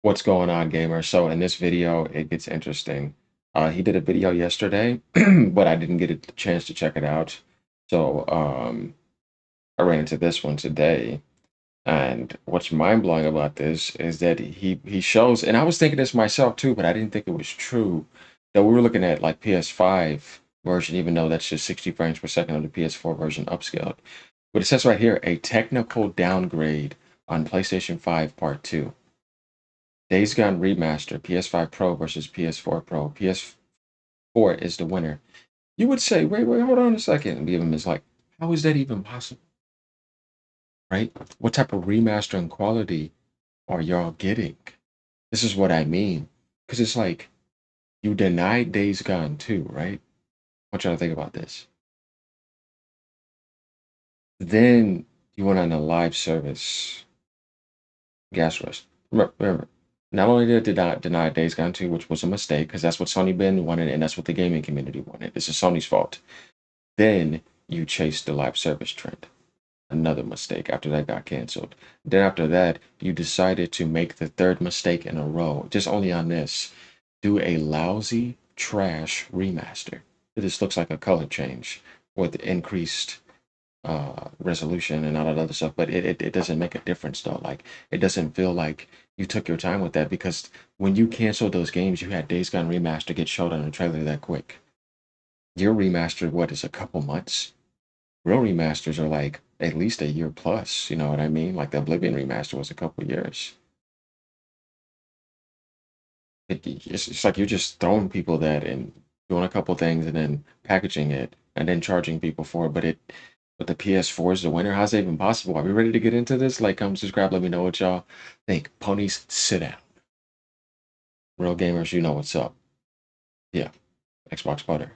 What's going on, gamer? So in this video, it gets interesting. He did a video yesterday, but I didn't get a chance to check it out. So I ran into this one today. And what's mind-blowing about this is that he shows, and I was thinking this myself too, but I didn't think it was true, that we were looking at like PS5 version, even though that's just 60 frames per second of the PS4 version upscaled. But it says right here, a technical downgrade on PlayStation 5 Part 2. Days Gone Remaster, PS5 Pro versus PS4 Pro. PS4 is the winner. You would say, wait, hold on a second. And BM is like, how is that even possible? Right? What type of remastering quality are y'all getting? This is what I mean. Because it's like, you denied Days Gone too, right? I want y'all to think about this. Then you went on a live service. Gas Rush. Remember, not only did it deny Days Gone 2, which was a mistake, because that's what Sony Ben wanted, and that's what the gaming community wanted. This is Sony's fault. Then you chased the live service trend. Another mistake after that got canceled. Then after that, you decided to make the third mistake in a row, just only on this. Do a lousy, trash remaster. This looks like a color change with increased resolution and all that other stuff, but it doesn't make a difference though. Like, it doesn't feel like you took your time with that, because when you canceled those games, you had Days Gone Remaster get showed on a trailer that quick. Your remaster, what, is a couple months? Real remasters are like at least a year plus, you know what I mean? Like the Oblivion remaster was a couple years. It's like you're just throwing people that and doing a couple things and then packaging it and then charging people for it. But the PS4 is the winner. How's that even possible? Are we ready to get into this? Like, come subscribe. Let me know what y'all think. Ponies, sit down. Real gamers, you know what's up. Yeah, Xbox butter.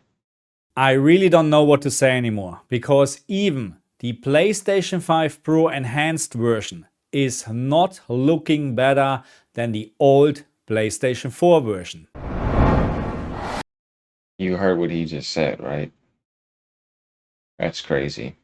I really don't know what to say anymore, because even the PlayStation 5 Pro enhanced version is not looking better than the old PlayStation 4 version. You heard what he just said, right? That's crazy.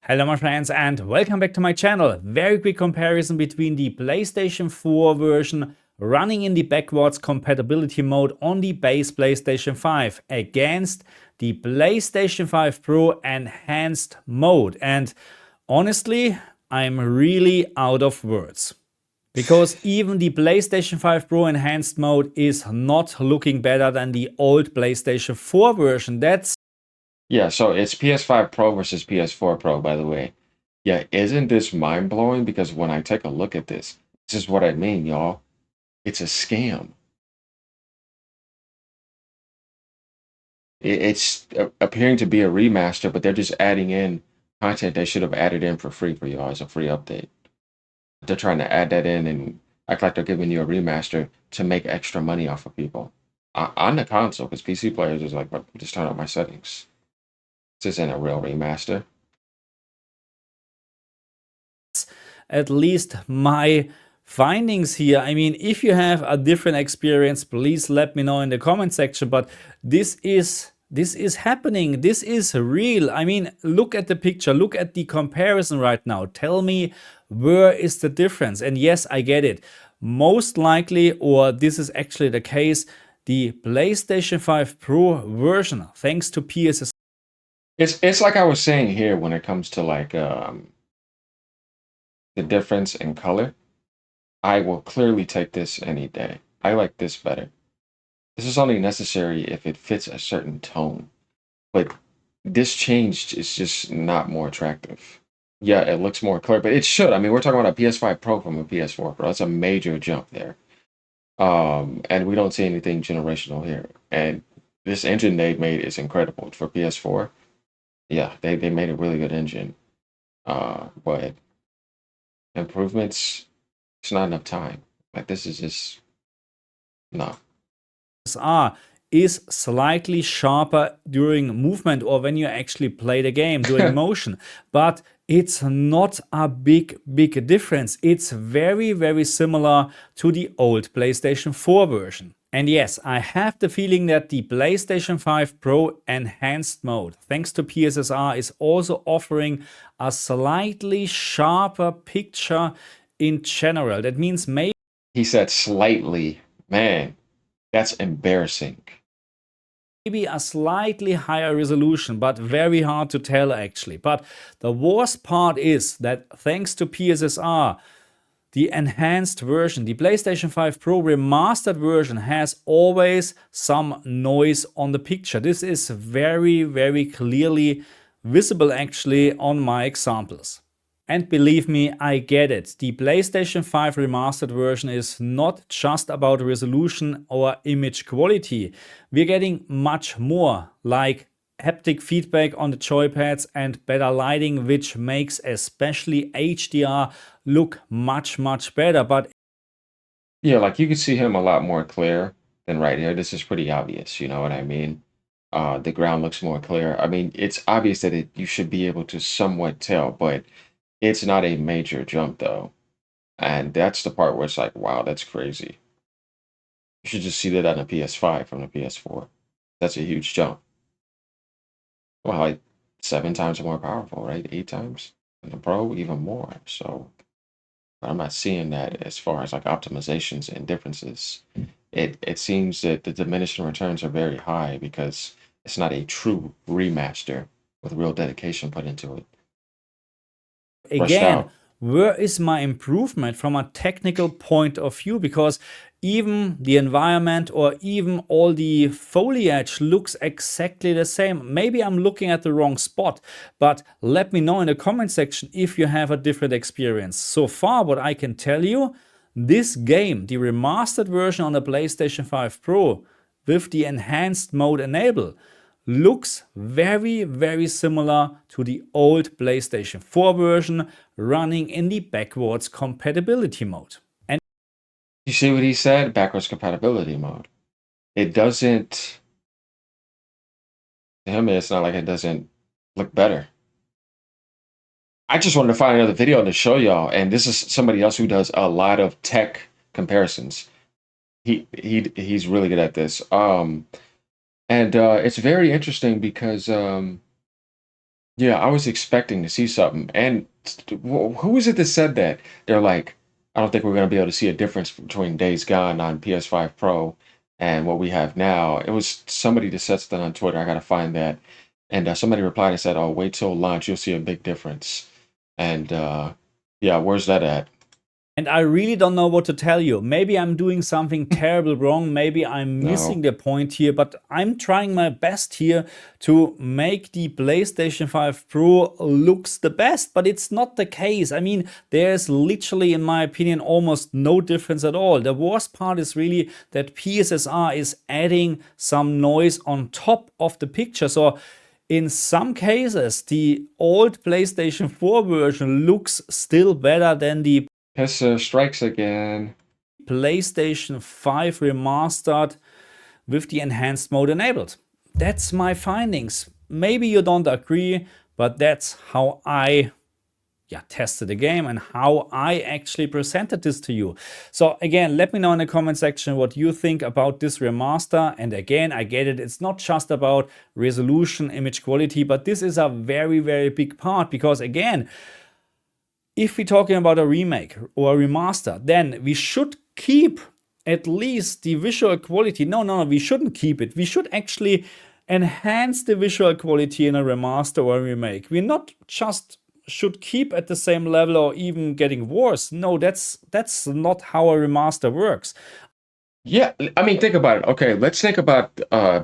Hello my friends and welcome back to my channel. Very quick comparison between the PlayStation 4 version running in the backwards compatibility mode on the base PlayStation 5 against the PlayStation 5 Pro enhanced mode. And honestly, I'm really out of words. Because even the PlayStation 5 Pro enhanced mode is not looking better than the old PlayStation 4 version. Yeah, so it's PS5 Pro versus PS4 Pro, by the way. Yeah, isn't this mind-blowing? Because when I take a look at this is what I mean, y'all. It's a scam. It's appearing to be a remaster, but they're just adding in content they should have added in for free for y'all as a free update. They're trying to add that in and act like they're giving you a remaster to make extra money off of people. On the console, because PC players is like, just turn up my settings. This isn't a real remaster. At least my findings here. I mean, if you have a different experience, please let me know in the comment section, but this is happening. This is real. I mean, look at the picture, look at the comparison right now. Tell me, where is the difference? And yes, I get it. Most likely, or this is actually the case, the PlayStation 5 Pro version, thanks to PS4. It's like I was saying here when it comes to like the difference in color. I will clearly take this any day. I like this better. This is only necessary if it fits a certain tone. But this change is just not more attractive. Yeah, it looks more clear, but it should. I mean, we're talking about a PS5 Pro from a PS4 Pro. That's a major jump there. And we don't see anything generational here. And this engine they made is incredible for PS4. Yeah, they made a really good engine. But improvements, it's not enough time. Like, this is just no. R is slightly sharper during movement or when you actually play the game during motion, but it's not a big difference. It's very similar to the old PlayStation 4 version. And yes, I have the feeling that the PlayStation 5 Pro enhanced mode, thanks to PSSR, is also offering a slightly sharper picture in general. That means maybe He said slightly. Man, that's embarrassing. a slightly higher resolution, but very hard to tell actually. But the worst part is that thanks to PSSR, the enhanced version, the PlayStation 5 Pro remastered version, has always some noise on the picture. This is very, very clearly visible actually on my examples. And believe me, I get it. The PlayStation 5 remastered version is not just about resolution or image quality. We're getting much more, like haptic feedback on the joypads and better lighting, which makes especially HDR look much, much better. But Yeah, like you can see him a lot more clear than right here. This is pretty obvious, you know what I mean? The ground looks more clear. I mean, it's obvious that you should be able to somewhat tell, but it's not a major jump though. And that's the part where it's like, wow, that's crazy. You should just see that on the PS5 from the PS4. That's a huge jump. Well, like 7 times more powerful, right? 8 times. And the Pro, even more. So, but I'm not seeing that as far as like optimizations and differences. It seems that the diminishing returns are very high because it's not a true remaster with real dedication put into it. Rushed again, out. where is my improvement from a technical point of view? Because even the environment or even all the foliage looks exactly the same. Maybe I'm looking at the wrong spot, but let me know in the comment section if you have a different experience. So far, what I can tell you, this game, the remastered version on the PlayStation 5 Pro with the enhanced mode enabled, looks very, very similar to the old PlayStation 4 version running in the backwards compatibility mode. And You see what he said? Backwards compatibility mode. It doesn't, to him, it's not like it doesn't look better. I just wanted to find another video to show y'all, and this is somebody else who does a lot of tech comparisons. He's really good at this. And it's very interesting because yeah, I was expecting to see something. And who is it that said that? They're like, I don't think we're going to be able to see a difference between Days Gone on PS5 Pro and what we have now. It was somebody that said that on Twitter. I got to find that. And somebody replied and said, "Oh, wait till launch, you'll see a big difference." And yeah, where's that at? I really don't know what to tell you. Maybe I'm doing something terrible wrong. Maybe I'm missing No. the point here, but I'm trying my best here to make the PlayStation 5 Pro looks the best, but it's not the case. I mean, there's literally, in my opinion, almost no difference at all. The worst part is really that PSSR is adding some noise on top of the picture. So in some cases, the old PlayStation 4 version looks still better than the Hessa strikes again. PlayStation 5 remastered with the enhanced mode enabled. That's my findings. Maybe you don't agree, but that's how I tested the game and how I actually presented this to you. So again, let me know in the comment section what you think about this remaster. And again, I get it, it's not just about resolution, image quality, but this is a very, very big part because again, if we're talking about a remake or a remaster, then we should keep at least the visual quality. No, we shouldn't keep it. We should actually enhance the visual quality in a remaster or a remake. We not just should keep at the same level or even getting worse. No, that's not how a remaster works. Yeah, I mean, think about it. Okay, let's think about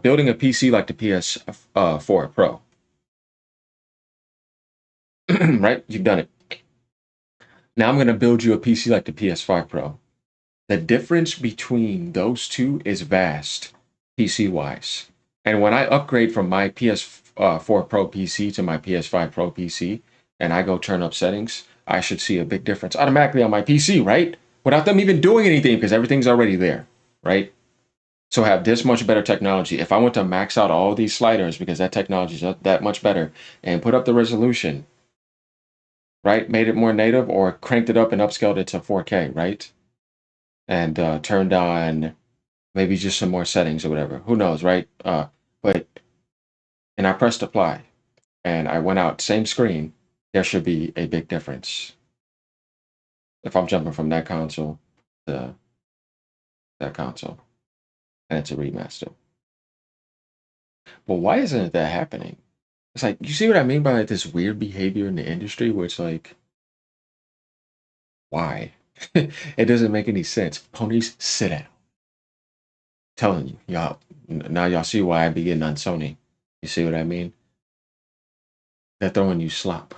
building a PC like the PS4 Pro. Right? You've done it. Now I'm going to build you a PC like the PS5 Pro. The difference between those two is vast, PC wise. And when I upgrade from my PS4 Pro PC to my PS5 Pro PC, and I go turn up settings, I should see a big difference automatically on my PC, right? Without them even doing anything, because everything's already there, right? So have this much better technology. If I want to max out all these sliders because that technology is that much better and put up the resolution, right? Made it more native or cranked it up and upscaled it to 4K, right? And turned on maybe just some more settings or whatever. Who knows, right? But and I pressed apply and I went out, same screen. There should be a big difference. if I'm jumping from that console to that console, and it's a remaster. But why isn't that happening? It's like, you see what I mean by like this weird behavior in the industry where it's like, why? It doesn't make any sense. Ponies, sit down. Telling you, y'all, now y'all see why I be getting on Sony. You see what I mean? They're throwing you slop.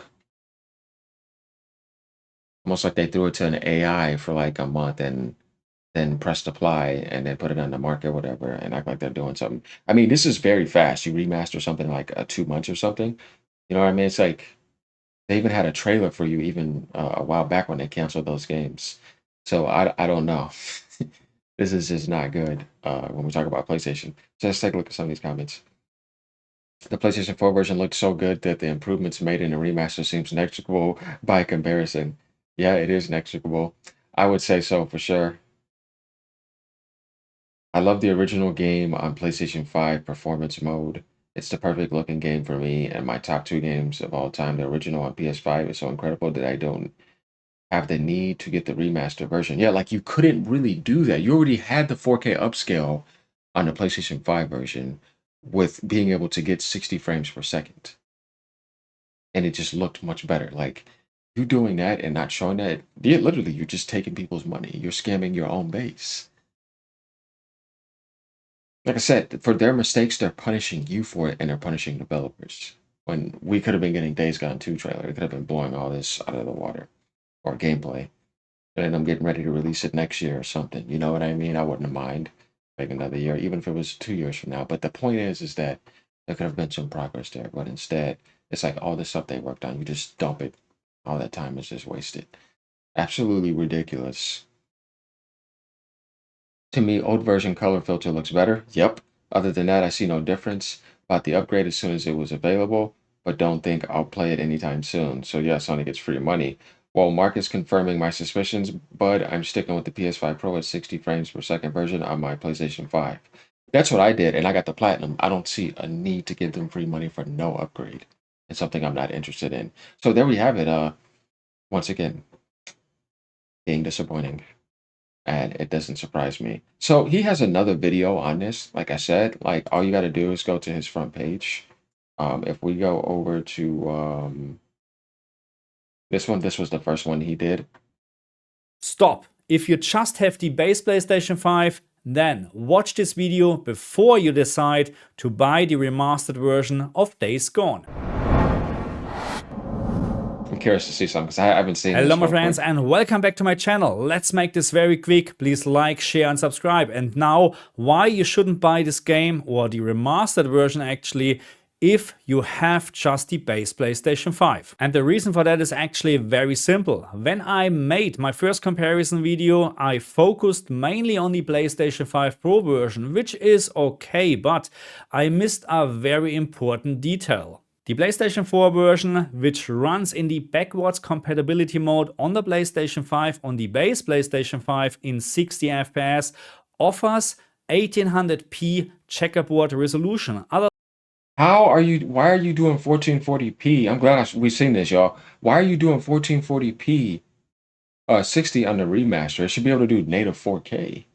Almost like they threw it to an AI for like a month and then pressed apply and then put it on the market, whatever, and act like they're doing something. I mean, this is very fast. You remaster something like 2 months or something. You know what I mean? It's like they even had a trailer for you even a while back when they canceled those games. So I don't know. This is just not good when we talk about PlayStation. So let's take a look at some of these comments. The PlayStation 4 version looked so good that the improvements made in the remaster seems negligible by comparison. Yeah, it is negligible. I would say so for sure. I love the original game on PlayStation 5 performance mode. It's the perfect looking game for me, and my top two games of all time. The original on PS5 is so incredible that I don't have the need to get the remaster version. Yeah, like you couldn't really do that. You already had the 4K upscale on the PlayStation 5 version with being able to get 60 frames per second. And it just looked much better. Like you doing that and not showing that, yeah, literally, you're just taking people's money. You're scamming your own base. Like I said, for their mistakes, they're punishing you for it and they're punishing developers. When we could have been getting Days Gone 2 trailer, it could have been blowing all this out of the water or gameplay. And I'm getting ready to release it next year or something. You know what I mean? I wouldn't mind like another year, even if it was 2 years from now. But the point is that there could have been some progress there. But instead, it's like all this stuff they worked on, you just dump it. All that time is just wasted. Absolutely ridiculous. To me, old version color filter looks better. Yep. Other than that, I see no difference. Bought the upgrade as soon as it was available, but don't think I'll play it anytime soon. So yeah, Sony gets free money. While Mark is confirming my suspicions, bud, I'm sticking with the PS5 Pro at 60 frames per second version on my PlayStation 5. That's what I did, and I got the Platinum. I don't see a need to give them free money for no upgrade. It's something I'm not interested in. So there we have it. Once again, being disappointing. And it doesn't surprise me. So he has another video on this. Like I said, like all you got to do is go to his front page. If we go over to this one, this was the first one he did. Stop. If you just have the base PlayStation 5, then watch this video before you decide to buy the remastered version of Days Gone. I'm curious to see some because I haven't seen Hello this my real friends quick. and welcome back to my channel. Let's make this very quick. Please like, share and subscribe. And now why you shouldn't buy this game or the remastered version actually if you have just the base PlayStation 5. And the reason for that is actually very simple. When I made my first comparison video, I focused mainly on the PlayStation 5 Pro version, which is okay, but I missed a very important detail. The PlayStation 4 version, which runs in the backwards compatibility mode on the PlayStation 5 on the base PlayStation 5 in 60 FPS, offers 1800p checkerboard resolution. Why are you doing 1440p? I'm glad we've seen this, y'all. Why are you doing 1440p 60 on the remaster? It should be able to do native 4K.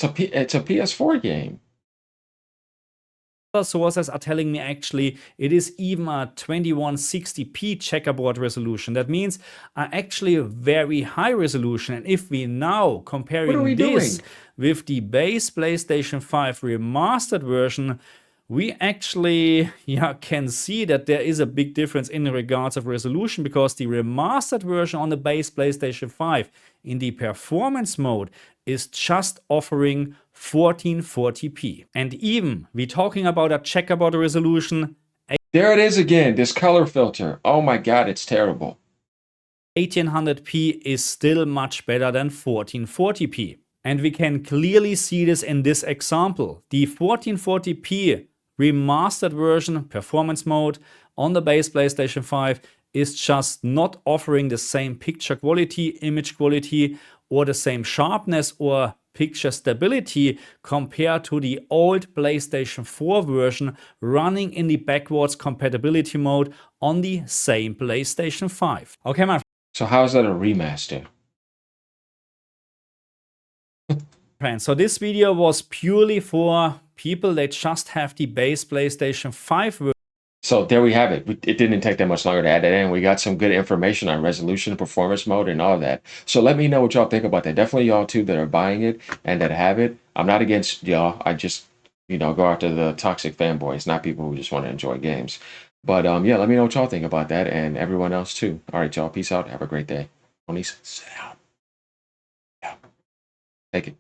It's a PS4 game. Sources are telling me actually it is even a 2160p checkerboard resolution. That means actually a very high resolution. And if we now comparing this with the base PlayStation 5 remastered version, we actually can see that there is a big difference in regards of resolution, because the remastered version on the base PlayStation 5 in the performance mode is just offering 1440p. And even we're talking about a checkerboard resolution. There it is again, this color filter. Oh my God, it's terrible. 1800p is still much better than 1440p. And we can clearly see this in this example. The 1440p remastered version, performance mode, on the base PlayStation 5 is just not offering the same picture quality, image quality, or the same sharpness or picture stability compared to the old PlayStation 4 version running in the backwards compatibility mode on the same PlayStation 5. Okay, my So how is that a remaster? friends, so this video was purely for people that just have the base PlayStation 5 version. So there we have it. It didn't take that much longer to add that in. We got some good information on resolution, performance mode, and all that. So let me know what y'all think about that. Definitely y'all too that are buying it and that have it. I'm not against y'all. I just, go after the toxic fanboys, not people who just want to enjoy games. But yeah, let me know what y'all think about that and everyone else too. All right, y'all. Peace out. Have a great day. Oni's, sit out. Yeah. Take it.